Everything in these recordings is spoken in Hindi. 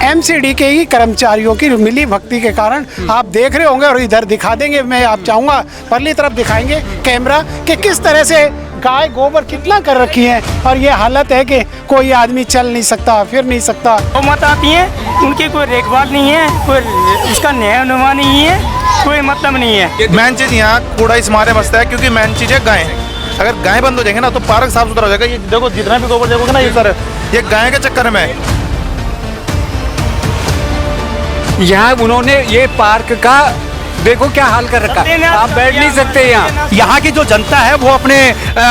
एमसीडी के ही कर्मचारियों की मिली भक्ति के कारण आप देख रहे होंगे, और इधर दिखा देंगे, मैं आप चाहूँगा परली तरफ दिखाएंगे कैमरा कि किस तरह से गाय गोबर कितना कर रखी है, और ये हालत है कि कोई आदमी चल नहीं सकता, फिर नहीं सकता। गौ माता आती है, उनकी कोई देखभाल नहीं है, कोई उसका न्याय नुमा नहीं है, कोई मतलब नहीं है। मेन चीज़ यहाँ कूड़ा इस मारे बसता है क्योंकि मेन चीज़ है गाय। अगर गाय बंद हो जाएंगे ना तो पार्क साफ सुथरा हो जाएगा। ये देखो जितना भी गोबर देखोगे ना ये सर, ये गाय के चक्कर में यहाँ उन्होंने ये पार्क का देखो क्या हाल कर रखा है, आप बैठ नहीं सकते यहाँ। यहाँ की जो जनता है वो अपने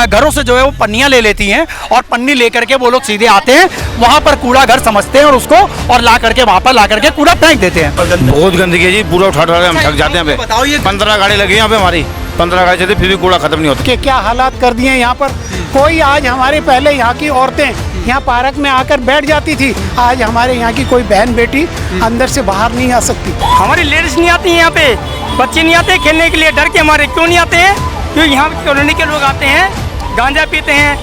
घरों से जो है वो पन्नियाँ ले लेती हैं, और पन्नी लेकर के वो लोग सीधे आते हैं, वहाँ पर कूड़ा घर समझते हैं और उसको और ला करके वहाँ पर ला करके कूड़ा फेंक देते हैं। बहुत गंदगी है जी, पूरा उठा हम थक जाते हैं। बताओ ये 15 गाड़ी लगी यहाँ पे, हमारी 15 गाड़ी चलती फिर भी कूड़ा खत्म नहीं होता। कि क्या हालात कर दिए यहाँ पर। कोई आज हमारे पहले यहाँ की औरतें यहाँ पार्क में आकर बैठ जाती थी, आज हमारे यहाँ की कोई बहन बेटी अंदर से बाहर नहीं आ सकती। हमारी लेडीज नहीं आती हैं यहाँ पे, बच्चे नहीं आते खेलने के लिए, डर के हमारे क्यों नहीं आते हैं? क्योंकि यहाँ कॉलोनी के लोग आते हैं, गांजा पीते हैं,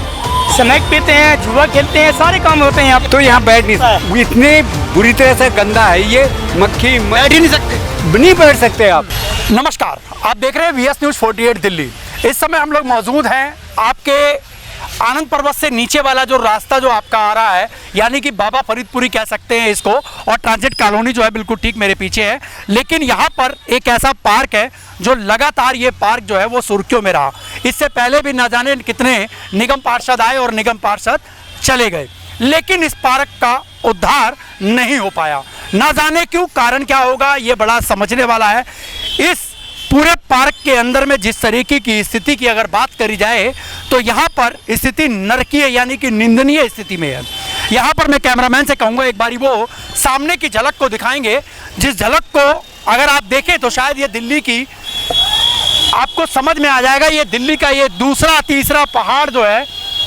स्नैक पीते हैं, जुआ खेलते हैं, सारे काम होते हैं यहाँ। तो यहाँ बैठ नहीं, इतने बुरी तरह से गंदा है ये, मक्खी बैठ ही नहीं सकते, नहीं बैठ सकते आप। नमस्कार, आप देख रहे हैं VS News 48 दिल्ली। इस समय हम लोग मौजूद हैं आपके आनंद पर्वत से नीचे वाला जो रास्ता जो आपका आ रहा है, यानी कि बाबा फरीदपुरी कह सकते हैं इसको, और ट्रांजिट कॉलोनी जो है बिल्कुल ठीक मेरे पीछे है। लेकिन यहाँ पर एक ऐसा पार्क है जो लगातार ये पार्क जो है वो सुर्खियों में रहा। इससे पहले भी ना जाने कितने निगम पार्षद आए और निगम पार्षद चले गए, लेकिन इस पार्क का उद्धार नहीं हो पाया। ना जाने क्यों, कारण क्या होगा ये बड़ा समझने वाला है। इस पूरे पार्क के अंदर में जिस तरीके की स्थिति की अगर बात करी जाए तो यहाँ पर स्थिति नरकीय यानी कि निंदनीय स्थिति में है। यहाँ पर मैं कैमरामैन से कहूँगा एक बारी वो सामने की झलक को दिखाएंगे, जिस झलक को अगर आप देखें तो शायद ये दिल्ली की आपको समझ में आ जाएगा। ये दिल्ली का ये दूसरा तीसरा पहाड़ जो है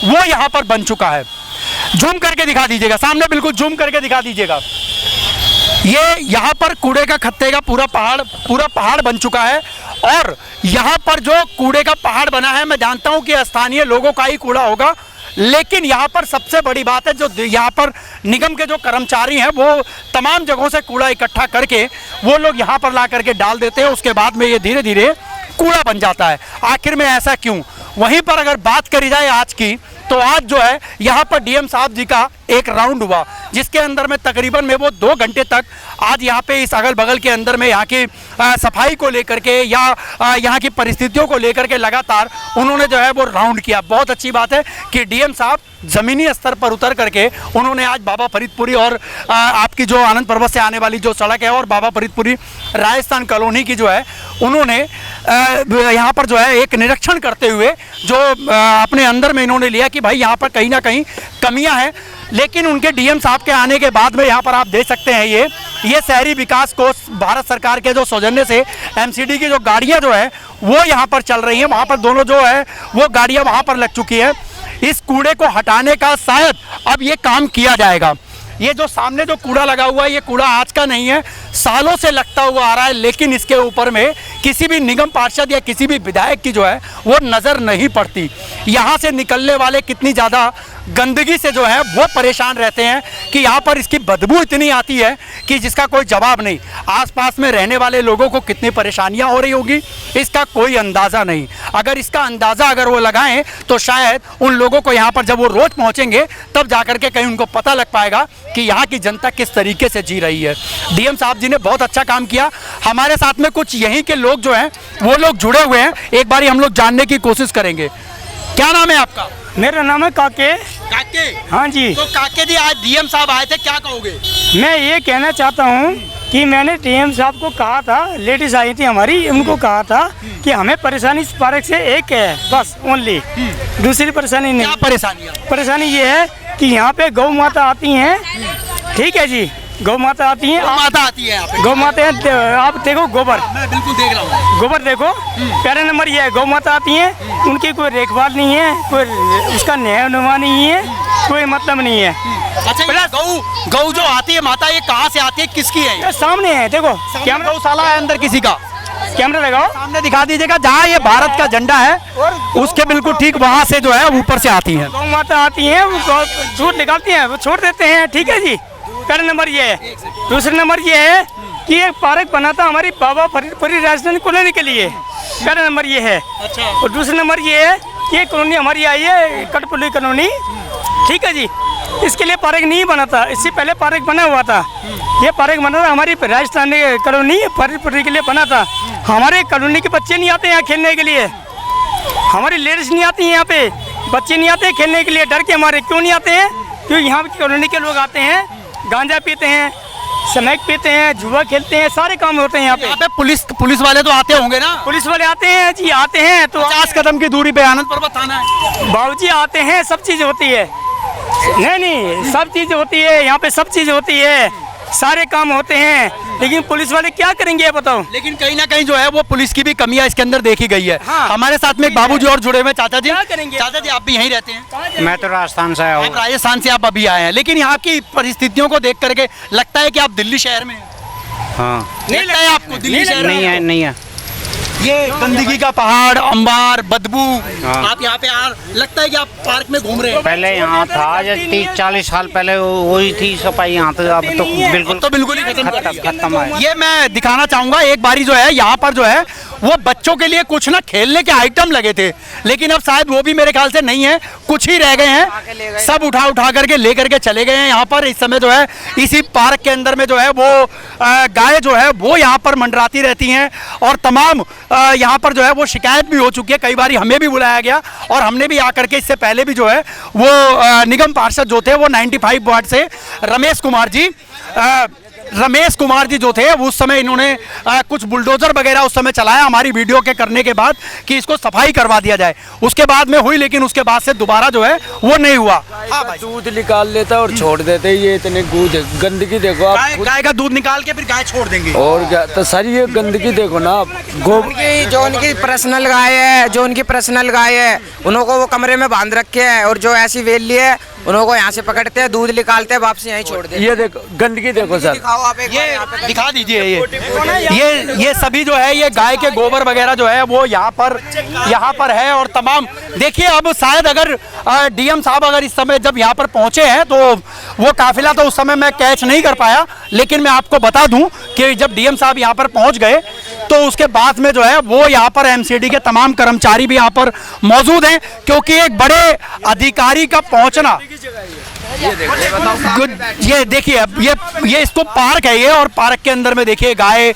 वो यहाँ पर बन चुका है। जूम करके दिखा दीजिएगा, सामने बिल्कुल जूम करके दिखा दीजिएगा। ये यहाँ पर कूड़े का खत्ते का पूरा पहाड़ बन चुका है, और यहाँ पर जो कूड़े का पहाड़ बना है मैं जानता हूँ कि स्थानीय लोगों का ही कूड़ा होगा, लेकिन यहाँ पर सबसे बड़ी बात है जो यहाँ पर निगम के जो कर्मचारी हैं वो तमाम जगहों से कूड़ा इकट्ठा करके वो लोग यहाँ पर ला करके डाल देते हैं। उसके बाद में ये धीरे धीरे कूड़ा बन जाता है। आखिर में ऐसा क्यों? वहीं पर अगर बात करी जाए आज की, तो आज जो है यहाँ पर डीएम साहब जी का एक राउंड हुआ, जिसके अंदर में तकरीबन में वो 2 घंटे तक आज यहाँ पे इस अगल बगल के अंदर में यहाँ की सफाई को लेकर के या यहाँ की परिस्थितियों को लेकर के लगातार उन्होंने जो है वो राउंड किया। बहुत अच्छी बात है कि डीएम साहब ज़मीनी स्तर पर उतर करके उन्होंने आज बाबा फरीदपुरी और आपकी जो आनंद पर्वत से आने वाली जो सड़क है और बाबा फरीदपुरी राजस्थान कॉलोनी की जो है उन्होंने यहाँ पर जो है एक निरीक्षण करते हुए जो अपने अंदर में इन्होंने लिया कि भाई यहाँ पर कहीं ना कहीं कमियाँ हैं। लेकिन उनके डीएम साहब के आने के बाद में यहाँ पर आप देख सकते हैं ये शहरी विकास कोष भारत सरकार के जो सौजन्य से एमसीडी की जो गाड़ियाँ जो है वो यहाँ पर चल रही हैं। वहाँ पर दोनों जो है वो गाड़ियाँ वहाँ पर लग चुकी है। इस कूड़े को हटाने का शायद अब ये काम किया जाएगा। ये जो सामने जो कूड़ा लगा हुआ है ये कूड़ा आज का नहीं है, सालों से लगता हुआ आ रहा है, लेकिन इसके ऊपर में किसी भी निगम पार्षद या किसी भी विधायक की जो है वो नज़र नहीं पड़ती। यहाँ से निकलने वाले कितनी ज़्यादा गंदगी से जो है वो परेशान रहते हैं कि यहाँ पर इसकी बदबू इतनी आती है कि जिसका कोई जवाब नहीं। आसपास में रहने वाले लोगों को कितनी परेशानियाँ हो रही होगी इसका कोई अंदाज़ा नहीं। अगर इसका अंदाज़ा अगर वो लगाएं तो शायद उन लोगों को यहाँ पर जब वो रोज़ पहुँचेंगे तब जा कर के कहीं उनको पता लग पाएगा कि यहाँ की जनता किस तरीके से जी रही है। डीएम साहब जी ने बहुत अच्छा काम किया। हमारे साथ में कुछ यहीं के लोग जो हैं वो लोग जुड़े हुए हैं, एक बारी हम लोग जानने की कोशिश करेंगे। क्या नाम है आपका? मेरा नाम है काके। काके? हाँ जी। तो काके जी आज डीएम साहब आए थे, क्या कहोगे? मैं ये कहना चाहता हूँ कि मैंने डीएम साहब को कहा था, लेडीज आई थी हमारी, उनको कहा था कि हमें परेशानी इस पार्क से एक है बस, ओनली, दूसरी परेशानी नहीं। क्या परेशानी? परेशानी ये है कि यहाँ पे गौ माता आती हैं, ठीक है जी, गौ माता आती है, माता आती है यहाँ पे। गौ माता आप देखो गोबर, मैं बिल्कुल देख रहा हूँ गोबर देखो। पहला नंबर ये है, गौ माता आती है, उनकी कोई देखभाल नहीं है, कोई उसका न्याय नुमा नहीं है, कोई मतलब नहीं है। अच्छा, ये गौ जो आती है माता, ये कहाँ से आती है, किसकी है? ये सामने है, देखो कैमरा गौशाला है अंदर किसी का, कैमरा लगाओ, सामने दिखा दीजिएगा। जहाँ ये भारत का झंडा है उसके बिल्कुल ठीक वहाँ से जो है ऊपर से आती है गौ माता आती है, वो दूध निकालती है, वो छोड़ देते हैं, ठीक है जी। पहला नंबर ये है। दूसरा नंबर ये है कि एक पार्क बना था हमारी बाबा फरीदपुरी राजधानी कॉलोनी के लिए, पहला नंबर ये है। और दूसरा नंबर ये है कि ये कॉलोनी हमारी आई है कटपुली कॉलोनी, ठीक है जी, इसके लिए पार्क नहीं बना था, इससे पहले पार्क बना हुआ था। ये पार्क बना था हमारी राजस्थानी कॉलोनी फरीदपुरी के लिए बना था। हमारे कॉलोनी के बच्चे नहीं आते यहाँ खेलने के लिए, हमारी लेडीज नहीं आती हैं यहाँ पे, बच्चे नहीं आते खेलने के लिए, डर के हमारे क्यों नहीं आते हैं? क्योंकि यहाँ की कॉलोनी के लोग आते हैं, गांजा पीते हैं, स्मैक पीते हैं, जुआ खेलते हैं, सारे काम होते हैं यहाँ पे। पुलिस वाले तो आते होंगे ना? पुलिस वाले आते हैं जी, आते हैं तो 50 कदम की दूरी पे आनंद पर्वत थाना है। बाबूजी आते हैं, सब चीज़ होती है। नहीं सब चीज़ होती है यहाँ पे, सब चीज़ होती है, सारे काम होते हैं, लेकिन पुलिस वाले क्या करेंगे ये बताओ? लेकिन कहीं ना कहीं जो है वो पुलिस की भी कमियां इसके अंदर देखी गई है। हाँ। हमारे साथ में एक बाबूजी और जुड़े हुए हैं, चाचा जी। क्या करेंगे? चाचा जी, आप भी यहीं रहते हैं? मैं तो राजस्थान से आया हूँ। राजस्थान से आप अभी आए हैं, लेकिन यहाँ की परिस्थितियों को देख करके लगता है कि आप दिल्ली शहर में हैं। हाँ, नहीं लगता है आपको दिल्ली शहर में? नहीं है। ये गंदगी का पहाड़, अंबार, बदबू, हाँ। आप यहाँ पे लगता है कि आप पार्क में घूम रहे हैं। पहले यहाँ था, आज 30-40 साल पहले वही थी सफाई यहाँ, तो अब तो बिल्कुल ही खत्म है। ये मैं दिखाना चाहूंगा एक बारी जो है यहाँ पर जो है वो बच्चों के लिए कुछ ना खेलने के आइटम लगे थे, लेकिन अब शायद वो भी मेरे ख्याल से नहीं है, कुछ ही रह गए हैं, सब उठा करके ले करके चले गए हैं। यहाँ पर इस समय जो है इसी पार्क के अंदर में जो है वो गाय जो है वो यहाँ पर मंडराती रहती हैं, और तमाम यहाँ पर जो है वो शिकायत भी हो चुकी है, कई बार हमें भी बुलाया गया और हमने भी आकर के इससे पहले भी जो है वो निगम पार्षद जो थे वो 95 वार्ड से रमेश कुमार जी जो थे उस समय इन्होंने कुछ बुलडोजर वगैरह उस समय चलाया हमारी वीडियो के करने के बाद कि इसको सफाई करवा दिया जाए, उसके बाद में हुई, लेकिन उसके बाद से दोबारा जो है वो नहीं हुआ। हाँ भाई, दूध निकाल लेता और छोड़ देते, ये इतने गंदगी देखो आप। गाय का दूध निकाल के फिर गाय छोड़ देंगे और क्या, तो सर ये गंदगी देखो ना आप। जो उनकी पर्सनल गाय है उनको वो कमरे में बांध रखे हैं, और जो ऐसी वेली है उनको यहाँ से पकड़ते हैं, दूध निकालते हैं, वापस यहीं छोड़ देते हैं। ये देखो गंदगी देखो सर, आप एक ये दिखा दीजिए। ये सभी जो है ये गाय के गोबर वगैरह जो है वो यहाँ पर है, और तमाम देखिए अब शायद अगर डीएम साहब अगर इस समय जब यहाँ पर पहुंचे हैं तो वो काफिला तो उस समय मैं कैच नहीं कर पाया, लेकिन मैं आपको बता दूं कि जब डीएम साहब यहाँ पर पहुंच गए तो उसके बाद में जो है वो यहाँ पर एमसीडी के तमाम कर्मचारी भी यहाँ पर मौजूद हैं, क्योंकि एक बड़े अधिकारी का पहुंचना। ये देखिए अब ये इसको पार्क है ये, और पार्क के अंदर में देखिए गाय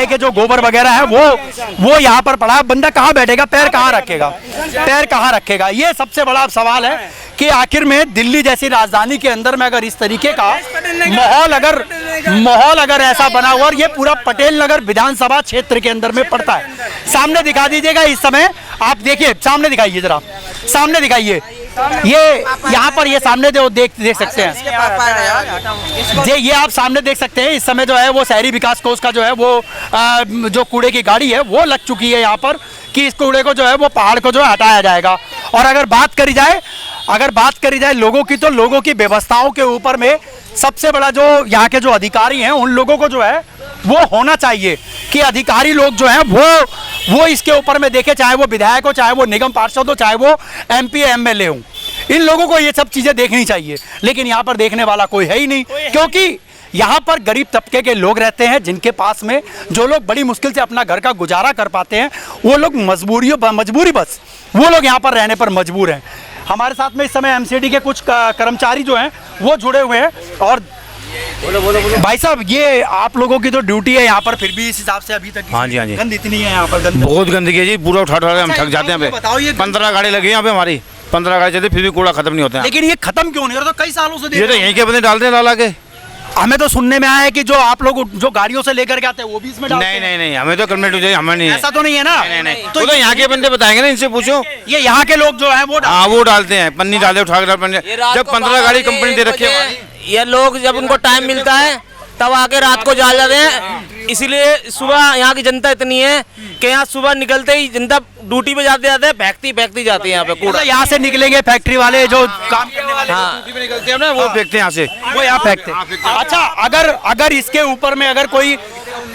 के जो गोबर वगैरह है वो यहाँ पर पड़ा है। बंदा कहाँ बैठेगा, पैर कहाँ रखेगा? ये सबसे बड़ा सवाल है कि आखिर में दिल्ली जैसी राजधानी के अंदर में अगर इस तरीके का माहौल अगर ऐसा बना हुआ, और ये पूरा पटेल नगर विधानसभा क्षेत्र के अंदर में पड़ता है। सामने दिखा दीजिएगा इस समय, आप देखिए सामने दिखाइए, जरा सामने दिखाइए, ये यहाँ पर ये सामने जो देख सकते हैं, ये आप सामने देख सकते हैं। इस समय जो है वो शहरी विकास कोष का जो है वो जो कूड़े की गाड़ी है वो लग चुकी है यहाँ पर, कि इस कूड़े को जो है वो पहाड़ को जो है हटाया जाएगा। और अगर बात करी जाए लोगों की, तो लोगों की व्यवस्थाओं के ऊपर में सबसे बड़ा जो यहाँ के जो अधिकारी हैं उन लोगों को जो है वो होना चाहिए कि अधिकारी लोग जो हैं वो इसके ऊपर में देखे, चाहे वो विधायक हो, चाहे वो निगम पार्षद हो, चाहे वो MP MLA हो, इन लोगों को ये सब चीज़ें देखनी चाहिए। लेकिन यहाँ पर देखने वाला कोई है ही नहीं, क्योंकि यहाँ पर गरीब तबके के लोग रहते हैं, जिनके पास में जो लोग बड़ी मुश्किल से अपना घर का गुजारा कर पाते हैं, वो लोग मजबूरी बस वो लोग यहाँ पर रहने पर मजबूर हैं। हमारे साथ में इस समय MCD के कुछ कर्मचारी जो हैं वो जुड़े हुए हैं। और भाई साहब, ये आप लोगों की तो ड्यूटी है यहाँ पर, फिर भी इस हिसाब से अभी तक हाँ जी गंद इतनी है यहाँ पर, बहुत गंदगी है जी, पूरा उठा के हम थक जाते हैं। बताओ, ये 15 गाड़ी लगी है यहाँ पे, हमारी 15 गाड़ी चलती, फिर भी कूड़ा खत्म नहीं होता है। लेकिन ये खत्म क्यों नहीं हो रहा? तो कई सालों से ये तो यहीं के बंदे डालते हैं डाला के। हमें तो सुनने में आया है कि जो आप लोग जो गाड़ियों से लेकर के आते हैं वो भी इसमें डालते हैं। नहीं, हमें तो कम्युनिटी चाहिए, हमें नहीं। ऐसा तो नहीं है ना? नहीं। तो यहाँ के बंदे बताएंगे ना, इनसे पूछो। ये यहाँ के लोग जो है वो डालते हैं, पन्नी डालते उठा के। जब 15 गाड़ी कंपनी दे रखी है, ये लोग जब उनको टाइम मिलता है तब आके रात को जा जाते हैं। इसीलिए सुबह यहाँ की जनता इतनी है कि यहाँ सुबह निकलते ही जनता ड्यूटी पे जाते हैं, फेंकती जाती है यहाँ पे कूड़ा। यहाँ से निकलेंगे फैक्ट्री वाले जो काम करने वाले ड्यूटी पे निकलते हैं ना, वो फेंकते हैं यहाँ से, वो यहाँ फेंकते हैं। अच्छा, अगर इसके ऊपर में अगर कोई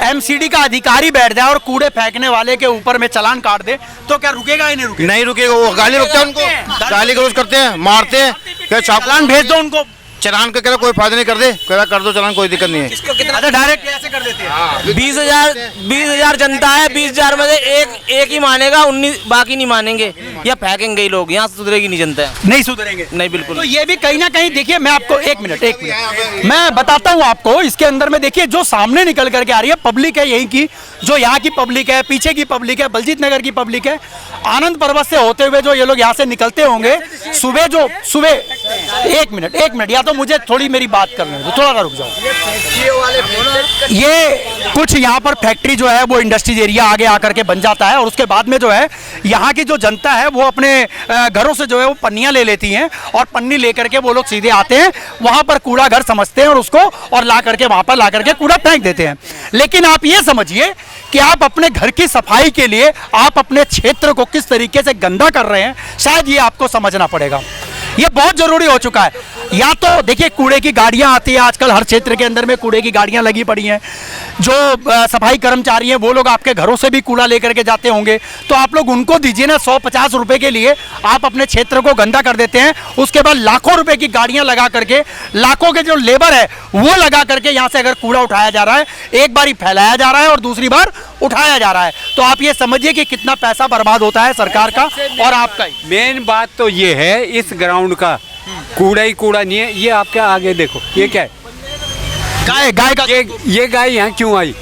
MCD का अधिकारी बैठ जाए और कूड़े फेंकने वाले के ऊपर में चालान काट दे तो क्या रुकेगा ही नहीं रुकेगा? वो गाली बकते हैं, उनको गाली गलौज करते हैं, मारते हैं। चालान भेज दो उनको, चलान का कह रहा कोई फायदा नहीं, कर दे, कह रहा कर दो चलान, कोई दिक्कत नहीं है। अच्छा डायरेक्ट ऐसे कर देते हैं। 20,000 जनता है, 20,000 में से एक ही मानेगा, 19 बाकी नहीं मानेंगे या फेंकेंगे ही लोग। यहाँ सुधरेगी नहीं जनता, नहीं सुधरेंगे, नहीं बिल्कुल। तो ये भी कहीं ना कहीं देखिए, मैं आपको एक मिनट मैं बताता हूँ आपको। इसके अंदर में देखिए जो सामने निकल करके आ रही है पब्लिक है यही की, जो यहाँ की पब्लिक है, पीछे की पब्लिक है, बलजीत नगर की पब्लिक है। आनंद पर्वत से होते हुए जो ये लोग यहाँ से निकलते होंगे सुबह एक मिनट या तो मुझे थोड़ी मेरी बात करने दो, थोड़ा रुक जाओ। ये कुछ यहाँ पर फैक्ट्री जो है वो इंडस्ट्रीज एरिया आगे आकर के बन जाता है और उसके बाद में जो है यहाँ की जो जनता है वो अपने घरों से जो है वो पन्नियाँ ले लेती हैं और पन्नी लेकर के वो लोग सीधे आते हैं, वहाँ पर कूड़ा घर समझते हैं और उसको और ला करके वहाँ पर ला करके कूड़ा फेंक देते हैं। लेकिन आप ये समझिए कि आप अपने घर की सफाई के लिए आप अपने क्षेत्र को किस तरीके से गंदा कर रहे हैं, शायद ये आपको समझना पड़ेगा। ये बहुत जरूरी हो चुका है। या तो देखिए कूड़े की गाड़ियां आती है आजकल, हर क्षेत्र के अंदर में कूड़े की गाड़ियां लगी पड़ी हैं। जो सफाई कर्मचारी हैं वो लोग आपके घरों से भी कूड़ा लेकर के जाते होंगे, तो आप लोग उनको दीजिए ना। 150 रुपए के लिए आप अपने क्षेत्र को गंदा कर देते हैं, उसके बाद लाखों रुपए की गाड़ियां लगा करके, लाखों के जो लेबर है वो लगा करके यहाँ से अगर कूड़ा उठाया जा रहा है, एक बार ही फैलाया जा रहा है और दूसरी बार उठाया जा रहा है, तो आप ये समझिए कि कितना पैसा बर्बाद होता है सरकार का और आपका ही। मेन बात तो ये है, इस ग्राउंड का कूड़ा ही कूड़ा नहीं है। ये आपके आगे देखो, ये क्या है? गाय का ये गाय यहाँ क्यों आई?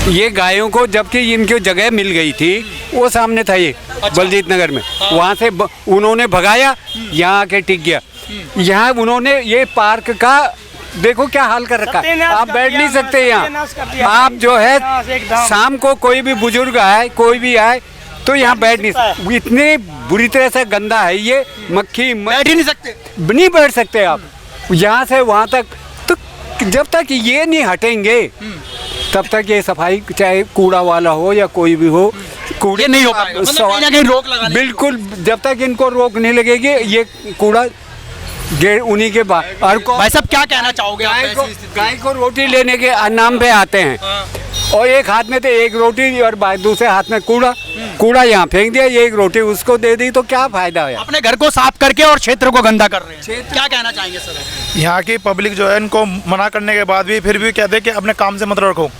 ये गायों को जबकि इनकी जगह मिल गई थी, वो सामने था ये बलजीत नगर में, वहाँ से उन्होंने भगाया, यहाँ आके टिक गया। यहाँ उन्होंने ये पार्क का देखो क्या हाल कर रखा है। आप बैठ नहीं सकते यहाँ। आप जो है शाम को कोई भी बुजुर्ग आए, कोई भी आए तो यहाँ बैठ नहीं सकते। इतने बुरी तरह से गंदा है ये, मक्खी बैठ ही नहीं सकते, नहीं बैठ सकते आप यहाँ से वहाँ तक। तो जब तक ये नहीं हटेंगे तब तक ये सफाई, चाहे कूड़ा वाला हो या कोई भी हो, कूड़े नहीं हो पाएगा। कहीं ना कहीं रोक लगाने बिल्कुल, जब तक इनको रोक नहीं लगेगी ये कूड़ा उन्हीं के बाद। और भाई साहब क्या कहना चाहोगे? गाय को रोटी लेने के नाम पे आते हैं और एक हाथ में तो एक रोटी और दूसरे हाथ में कूड़ा यहाँ फेंक दिया, ये एक रोटी उसको दे दी, तो क्या फायदा है? अपने घर को साफ करके और क्षेत्र को गंदा कर रहे हैं। क्या कहना चाहेंगे सर? यहाँ की पब्लिक जो है इनको मना करने के बाद भी फिर भी कहते हैं कि अपने काम से मतलब रखो।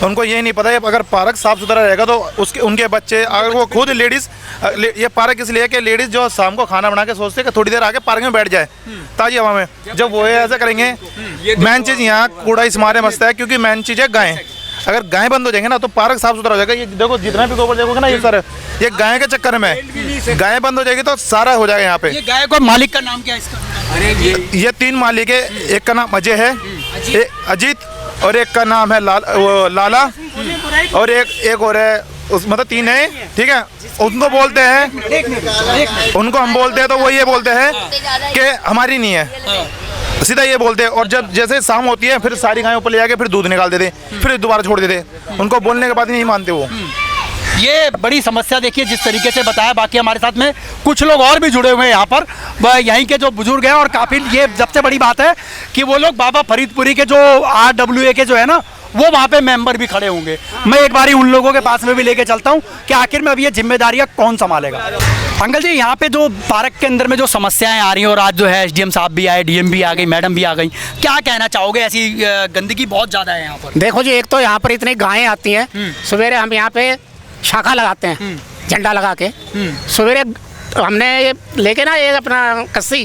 उनको ये नहीं पता है अगर पार्क साफ सुथरा रहेगा तो उसके उनके बच्चे, अगर वो खुद लेडीज़, ये पार्क इसलिए कि लेडीज़ जो शाम को खाना बना के सोचते हैं कि थोड़ी देर आके पार्क में बैठ जाए ताज़ी हवा में, जब वो ऐसा करेंगे। मेन चीज़ यहाँ कूड़ा इस मारे मसता है क्योंकि मेन चीज़ है गाय। अगर गाय बंद हो जाएंगे ना तो पार्क साफ सुथरा हो जाएगा। ये देखो जितना भी गोबर देखोगे ना ये सर, ये गाय के चक्कर में गाय बंद हो जाएगी तो सारा हो जाएगा यहाँ पे। ये गाय को मालिक का नाम क्या है इसका? अरे ये 3 मालिक है, एक का नाम अजय है, अजीत, और एक का नाम है लाला, और एक और है, उस मतलब 3 है, ठीक है। उनको बोलते हैं, उनको हम बोलते हैं तो वो ये बोलते हैं कि हमारी नहीं है, सीधा ये बोलते हैं। और जब जैसे शाम होती है फिर सारी गायें ऊपर ले जाके फिर दूध निकाल देते, फिर दोबारा छोड़ देते। उनको बोलने के बाद नहीं मानते वो। ये बड़ी समस्या देखिए जिस तरीके से बताया। बाकी हमारे साथ में कुछ लोग और भी जुड़े हुए हैं यहाँ पर, यहीं के जो बुजुर्ग हैं, और काफ़ी ये सबसे बड़ी बात है कि वो लोग बाबा फरीदपुरी के जो RWA के जो है ना वो वहाँ पे मेंबर भी खड़े होंगे। मैं एक बारी उन लोगों के पास में भी लेके चलता हूँ कि आखिर में अब ये जिम्मेदारियाँ कौन संभालेगा। अंकल जी, यहाँ पे जो पार्क के अंदर में जो समस्याएं आ रही हैं, और आज जो है SDM साहब भी आए, DM भी आ गई, मैडम भी आ गई, क्या कहना चाहोगे? ऐसी गंदगी बहुत ज़्यादा है यहाँ पर। देखो जी, एक तो यहाँ पर इतनी गायें आती हैं, सवेरे हम यहाँ पे शाखा लगाते हैं झंडा लगा के, सवेरे हमने लेके ना ये अपना कस्सी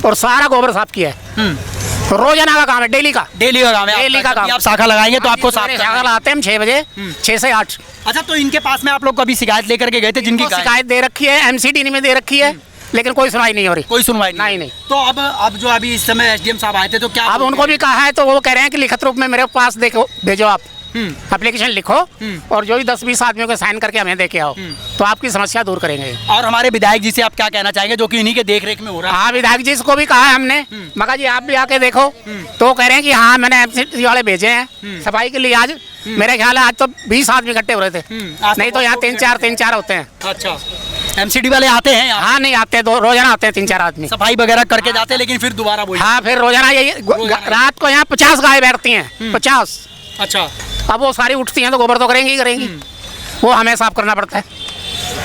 और सारा गोबर साफ किया है। रोजाना का काम है, डेली का काम है। डेली का काम। आप शाखा लगाएंगे तो आपको शाखा लगाते हैं हम 6 बजे, 6 से 8। अच्छा, तो इनके पास में आप लोग कभी शिकायत लेकर के गए थे? जिनकी शिकायत दे रखी है, MCD में दे रखी है, लेकिन कोई सुनवाई नहीं हो रही। कोई सुनवाई नहीं। तो अब जो अभी इस समय SDM साहब आए थे तो क्या अब उनको भी कहा है तो वो कह रहे हैं कि लिखित रूप में मेरे पास देखो, भेजो आप एप्लीकेशन लिखो और जो भी 10-20 आदमियों को साइन करके हमें देके आओ, तो आपकी समस्या दूर करेंगे। और हमारे विधायक जी से आप क्या कहना चाहेंगे जो कि इन्हीं के देख रेख में हो रहा है? हाँ, विधायक जी को भी कहा है हमने, मगर जी आप भी आके देखो, तो कह रहे हैं कि हाँ मैंने MCD वाले भेजे हैं सफाई के लिए। आज मेरे ख्याल है आज तो 20 आदमी इकट्ठे हो रहे थे, नहीं तो यहाँ 3-4 होते हैं। अच्छा, MCD वाले आते हैं? हाँ, नहीं आते, रोजाना आते हैं 3-4 आदमी, सफाई वगैरह करके जाते हैं, लेकिन फिर दोबारा वही। हाँ, फिर रोजाना यही रात को यहाँ 50 गाय बैठती हैं, 50। अच्छा, अब वो सारी उठती हैं तो गोबर तो करेंगी, वो हमें साफ करना पड़ता है।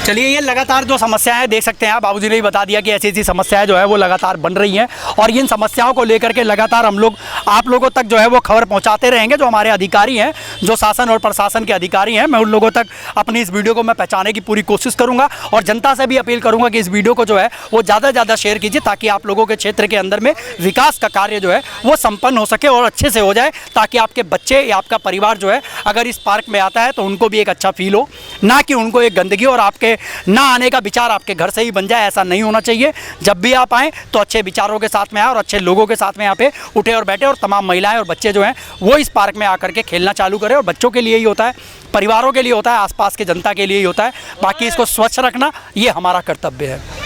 चलिए, ये लगातार जो समस्याएं देख सकते हैं आप, बाबूजी ने भी बता दिया कि ऐसी ऐसी समस्याएं जो है वो लगातार बन रही हैं और इन समस्याओं को लेकर के लगातार हम लोग आप लोगों तक जो है वो खबर पहुंचाते रहेंगे। जो हमारे अधिकारी हैं, जो शासन और प्रशासन के अधिकारी हैं, मैं उन लोगों तक अपनी इस वीडियो को मैं पहुंचाने की पूरी कोशिश करूंगा और जनता से भी अपील करूंगा कि इस वीडियो को जो है वो ज़्यादा से ज़्यादा शेयर कीजिए ताकि आप लोगों के क्षेत्र के अंदर में विकास का कार्य जो है वो संपन्न हो सके और अच्छे से हो जाए, ताकि आपके बच्चे या आपका परिवार जो है अगर इस पार्क में आता है तो उनको भी एक अच्छा फील हो, ना कि उनको एक गंदगी और आपके ना आने का विचार आपके घर से ही बन जाए। ऐसा नहीं होना चाहिए। जब भी आप आएँ तो अच्छे विचारों के साथ में आए और अच्छे लोगों के साथ में यहाँ पे उठे और बैठे, और तमाम महिलाएं और बच्चे जो हैं वो इस पार्क में आकर के खेलना चालू करें। और बच्चों के लिए ही होता है, परिवारों के लिए होता है, आसपास के जनता के लिए ही होता है। बाकी इसको स्वच्छ रखना ये हमारा कर्तव्य है।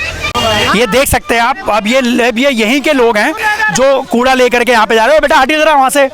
ये देख सकते हैं आप, अब ये यहीं के लोग हैं जो कूड़ा लेकर के यहाँ पे जा रहे हो। बेटा हटिए जरा वहाँ से।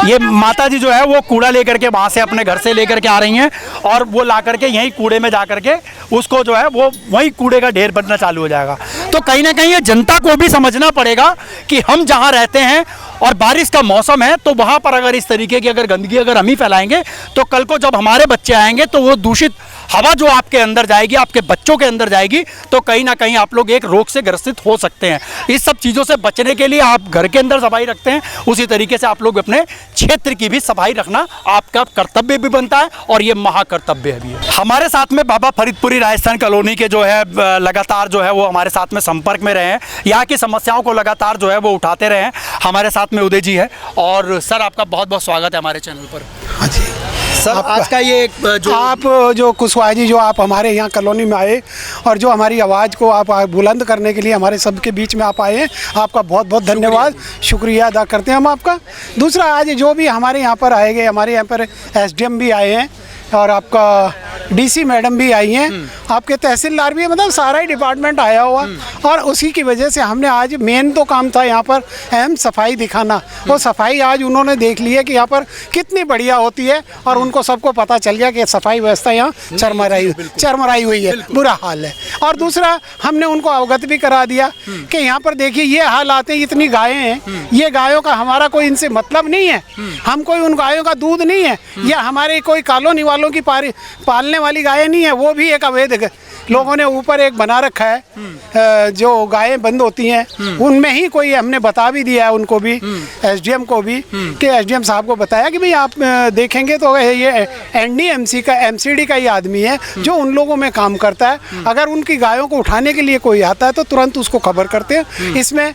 ये माता जी जो है वो कूड़ा लेकर के वहाँ से अपने घर से लेकर के आ रही हैं और वो ला करके यहीं कूड़े में जा करके उसको जो है वो वहीं कूड़े का ढेर बनना चालू हो जाएगा। तो कहीं ना कहीं ये जनता को भी समझना पड़ेगा कि हम जहाँ रहते हैं और बारिश का मौसम है तो वहाँ पर अगर इस तरीके की अगर गंदगी अगर हम ही फैलाएंगे तो कल को जब हमारे बच्चे आएंगे तो वो दूषित हवा जो आपके अंदर जाएगी, आपके बच्चों के अंदर जाएगी, तो कहीं ना कहीं आप लोग एक रोग से ग्रसित हो सकते हैं। इस सब चीज़ों से बचने के लिए आप घर के अंदर सफाई रखते हैं, उसी तरीके से आप लोग अपने क्षेत्र की भी सफाई रखना आपका कर्तव्य भी बनता है और ये महाकर्तव्य भी है। हमारे साथ में बाबा फरीदपुरी राजस्थान कॉलोनी के जो है लगातार जो है वो हमारे साथ में संपर्क में रहे हैं, यहाँ की समस्याओं को लगातार जो है वो उठाते रहे हैं। हमारे साथ में उदय जी है। और सर आपका बहुत बहुत स्वागत है हमारे चैनल पर। हाँ जी सर, आज का ये जो आप जो कुशवाहा जी, जो आप हमारे यहाँ कॉलोनी में आए और जो हमारी आवाज़ को आप बुलंद करने के लिए हमारे सबके बीच में आप आए हैं, आपका बहुत बहुत धन्यवाद, शुक्रिया अदा करते हैं हम आपका। दूसरा, आज जो भी हमारे यहाँ पर आए गए, हमारे यहाँ पर एसडीएम भी आए हैं और आपका डीसी मैडम भी आई हैं, आपके तहसीलदार भी, मतलब सारा ही डिपार्टमेंट आया हुआ। और उसी की वजह से हमने आज मेन तो काम था यहाँ पर अहम सफाई दिखाना। वो सफाई आज उन्होंने देख ली है कि यहाँ पर कितनी बढ़िया होती है और उनको सबको पता चल गया कि सफाई व्यवस्था यहाँ चरमराई हुई है, बुरा हाल है। और दूसरा, हमने उनको अवगत भी करा दिया कि यहाँ पर देखिए ये हालात है, इतनी गायें हैं, ये गायों का हमारा कोई इनसे मतलब नहीं है, हम कोई उन गायों का दूध नहीं है, या हमारे कोई कॉलोनी वालों की पालने वाली गायें नहीं है, वो भी एक अवैध लोगों ने ऊपर एक बना रखा है जो गायें बंद होती हैं, उनमें ही कोई हमने बता भी दिया है उनको भी, एसडीएम को भी, कि एसडीएम साहब को बताया कि भाई आप देखेंगे तो ये एनडीएमसी का एमसीडी का ही आदमी है जो उन लोगों में काम करता है। अगर उनकी गायों को उठाने के लिए कोई आता है तो तुरंत उसको खबर करते हैं। इसमें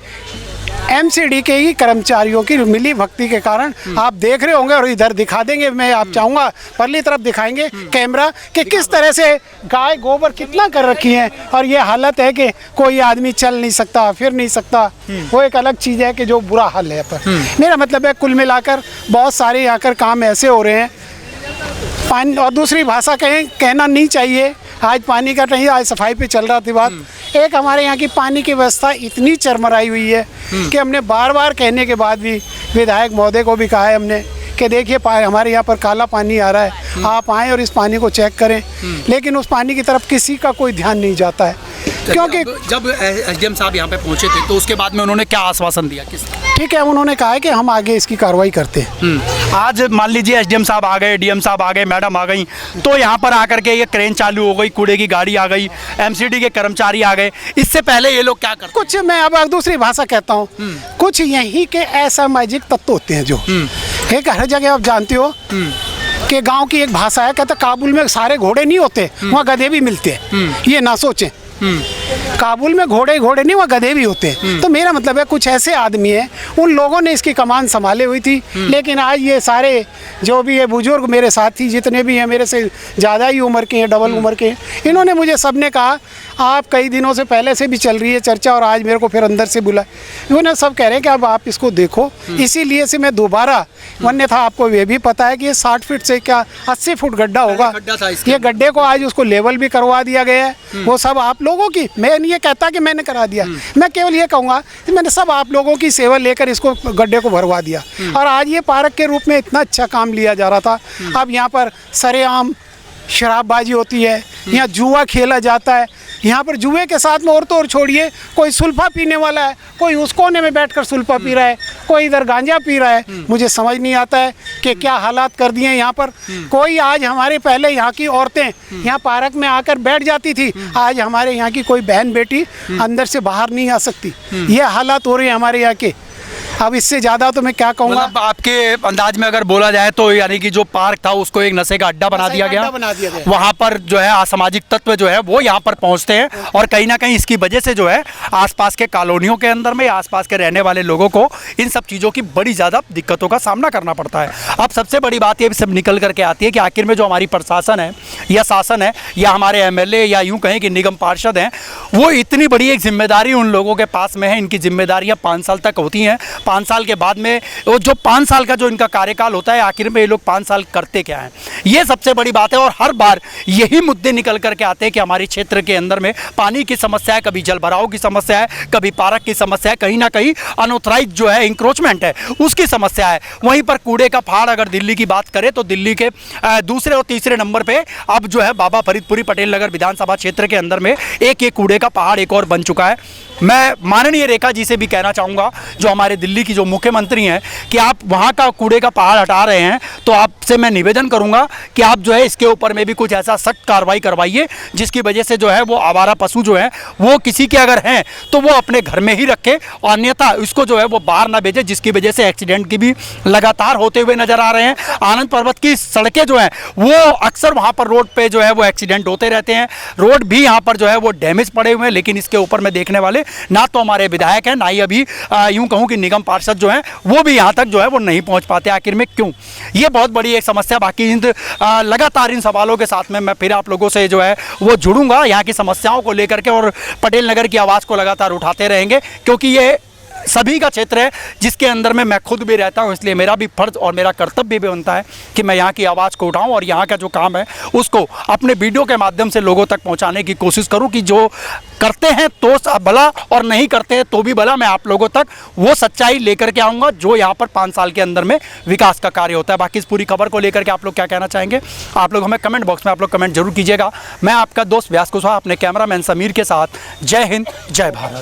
एमसीडी के ही कर्मचारियों की मिली भक्ति के कारण आप देख रहे होंगे, और इधर दिखा देंगे, मैं आप चाहूँगा परली तरफ दिखाएंगे कैमरा कि किस तरह से गाय गोबर कितना कर रखी है। और ये हालत है कि कोई आदमी चल नहीं सकता, फिर नहीं सकता, वो एक अलग चीज़ है कि जो बुरा हाल है। पर मेरा मतलब है कुल मिलाकर बहुत सारे यहाँ कर काम ऐसे हो रहे हैं, पानी और दूसरी भाषा कहना नहीं चाहिए। आज पानी का नहीं, आज सफाई पे चल रहा थी बात। एक हमारे यहाँ की पानी की व्यवस्था इतनी चरमराई हुई है कि हमने बार बार कहने के बाद भी विधायक महोदय को भी कहा है हमने कि देखिए हमारे यहाँ पर काला पानी आ रहा है, आप आएँ और इस पानी को चेक करें, लेकिन उस पानी की तरफ किसी का कोई ध्यान नहीं जाता है। क्योंकि जब एसडीएम साहब यहाँ पे पहुँचे थे तो उसके बाद में उन्होंने क्या आश्वासन दिया? ठीक है, उन्होंने कहा है कि हम आगे इसकी कार्रवाई करते हैं। आज मान लीजिए एसडीएम साहब आ गए, डीएम साहब आ गए, मैडम आ गई, तो यहाँ पर आकर के ये क्रेन चालू हो गई, कूड़े की गाड़ी आ गई, एमसीडी के कर्मचारी आ गए, इससे पहले ये लोग क्या करते? कुछ मैं अब दूसरी भाषा कहता हूँ, कुछ यहीं के असामाजिक तत्व होते हैं जो एक हर जगह आप जानते हो कि गांव की एक भाषा है, कहते काबुल में सारे घोड़े नहीं होते, वहाँ गधे भी मिलते हैं। ये ना सोचें, काबुल में घोड़े नहीं, वह गधे भी होते हैं। तो मेरा मतलब है कुछ ऐसे आदमी हैं, उन लोगों ने इसकी कमान संभाले हुई थी, लेकिन आज ये सारे जो भी ये बुजुर्ग मेरे साथी जितने भी हैं, मेरे से ज़्यादा ही उम्र के हैं, डबल उम्र के, इन्होंने मुझे सबने कहा आप कई दिनों से पहले से भी चल रही है चर्चा और आज मेरे को फिर अंदर से बुला, इन्होंने सब कह रहे हैं कि अब आप इसको देखो, इसीलिए से मैं दोबारा, वन्य था आपको ये भी पता है कि ये 60 फीट से क्या 80 फुट गड्ढा होगा, ये गड्ढे को आज उसको लेवल भी करवा दिया गया है। वो सब आप लोगों की, मैं नहीं ये कहता कि मैंने करा दिया, मैं केवल ये कहूँगा कि मैंने सब आप लोगों की सेवा लेकर इसको गड्ढे को भरवा दिया। और आज ये पार्क के रूप में इतना अच्छा काम लिया जा रहा था, अब यहाँ पर सरेआम शराबबाजी होती है, यहाँ जुआ खेला जाता है, यहाँ पर जुए के साथ में और तो और छोड़िए, कोई सुल्फा पीने वाला है, कोई उस कोने में बैठकर सुल्फा पी रहा है, कोई इधर गांजा पी रहा है। मुझे समझ नहीं आता है कि क्या हालात कर दिए यहाँ पर। कोई आज हमारे पहले यहाँ की औरतें यहाँ पार्क में आकर बैठ जाती थी, आज हमारे यहाँ की कोई बहन बेटी अंदर से बाहर नहीं आ सकती। ये हालात हो रहे हैं हमारे यहाँ के। अब इससे ज़्यादा तो मैं क्या कहूँगा। मतलब आपके अंदाज में अगर बोला जाए तो यानी कि जो पार्क था उसको एक नशे का अड्डा बना दिया गया, वहाँ पर जो है असामाजिक तत्व जो है वो यहाँ पर पहुँचते हैं, और कहीं ना कहीं इसकी वजह से जो है आसपास के कॉलोनियों के अंदर में आसपास के रहने वाले लोगों को इन सब चीज़ों की बड़ी ज़्यादा दिक्कतों का सामना करना पड़ता है। अब सबसे बड़ी बात ये सब निकल करके आती है कि आखिर में जो हमारी प्रशासन है या शासन है या हमारे MLA या यूँ कहें कि निगम पार्षद हैं, वो इतनी बड़ी एक जिम्मेदारी उन लोगों के पास में है। इनकी जिम्मेदारियाँ 5 साल तक होती हैं, 5 साल के बाद में वो जो 5 साल का जो इनका कार्यकाल होता है, आखिर में ये लोग 5 साल करते क्या हैं, ये सबसे बड़ी बात है। और हर बार यही मुद्दे निकल करके आते हैं कि हमारे क्षेत्र के अंदर में पानी की समस्या है, कभी जल भराव की समस्या है, कभी पार्क की समस्या है, कहीं ना कहीं अनऑथराइज जो है इंक्रोचमेंट है उसकी समस्या है। वहीं पर कूड़े का पहाड़ अगर दिल्ली की बात करें तो दिल्ली के दूसरे और तीसरे नंबर पे अब जो है बाबा फरीदपुरी पटेल नगर विधानसभा क्षेत्र के अंदर में एक ये कूड़े का पहाड़ एक और बन चुका है। मैं माननीय रेखा जी से भी कहना चाहूँगा, जो हमारे दिल्ली की जो मुख्यमंत्री हैं, कि आप वहाँ का कूड़े का पहाड़ हटा रहे हैं तो आपसे मैं निवेदन करूँगा कि आप जो है इसके ऊपर में भी कुछ ऐसा सख्त कार्रवाई करवाइए जिसकी वजह से जो है वो आवारा पशु जो है वो किसी के अगर हैं तो वो अपने घर में ही रखे, और अन्यथा इसको जो है वो बाहर ना भेजे, जिसकी वजह से एक्सीडेंट की भी लगातार होते हुए नजर आ रहे हैं। आनंद पर्वत की सड़कें जो हैं वो अक्सर वहाँ पर रोड पे जो है वो एक्सीडेंट होते रहते हैं, रोड भी यहाँ पर जो है वो डैमेज पड़े हुए हैं, लेकिन इसके ऊपर में देखने वाले ना तो हमारे विधायक हैं, ना ही अभी यूं कहूं कि निगम पार्षद जो हैं वो भी यहाँ तक जो है वो नहीं पहुँच पाते। आखिर में क्यों, ये बहुत बड़ी एक समस्या। बाकी लगातार इन सवालों के साथ में मैं फिर आप लोगों से जो है वो जुड़ूंगा यहाँ की समस्याओं को लेकर के, और पटेल नगर की आवाज़ को लगातार उठाते रहेंगे, क्योंकि ये सभी का क्षेत्र है जिसके अंदर में मैं खुद भी रहता हूं। इसलिए मेरा भी फर्ज और मेरा कर्तव्य भी बनता है कि मैं यहाँ की आवाज़ को उठाऊं और यहाँ का जो काम है उसको अपने वीडियो के माध्यम से लोगों तक पहुँचाने की कोशिश करूँ कि जो करते हैं तो भला और नहीं करते हैं तो भी भला, मैं आप लोगों तक वो सच्चाई लेकर के आऊँगा जो यहाँ पर 5 साल के अंदर में विकास का कार्य होता है। बाकी इस पूरी खबर को लेकर के आप लोग क्या कहना चाहेंगे, आप लोग हमें कमेंट बॉक्स में आप लोग कमेंट जरूर कीजिएगा। मैं आपका दोस्त व्यास कुशवाहा अपने कैमरामैन समीर के साथ, जय हिंद, जय भारत।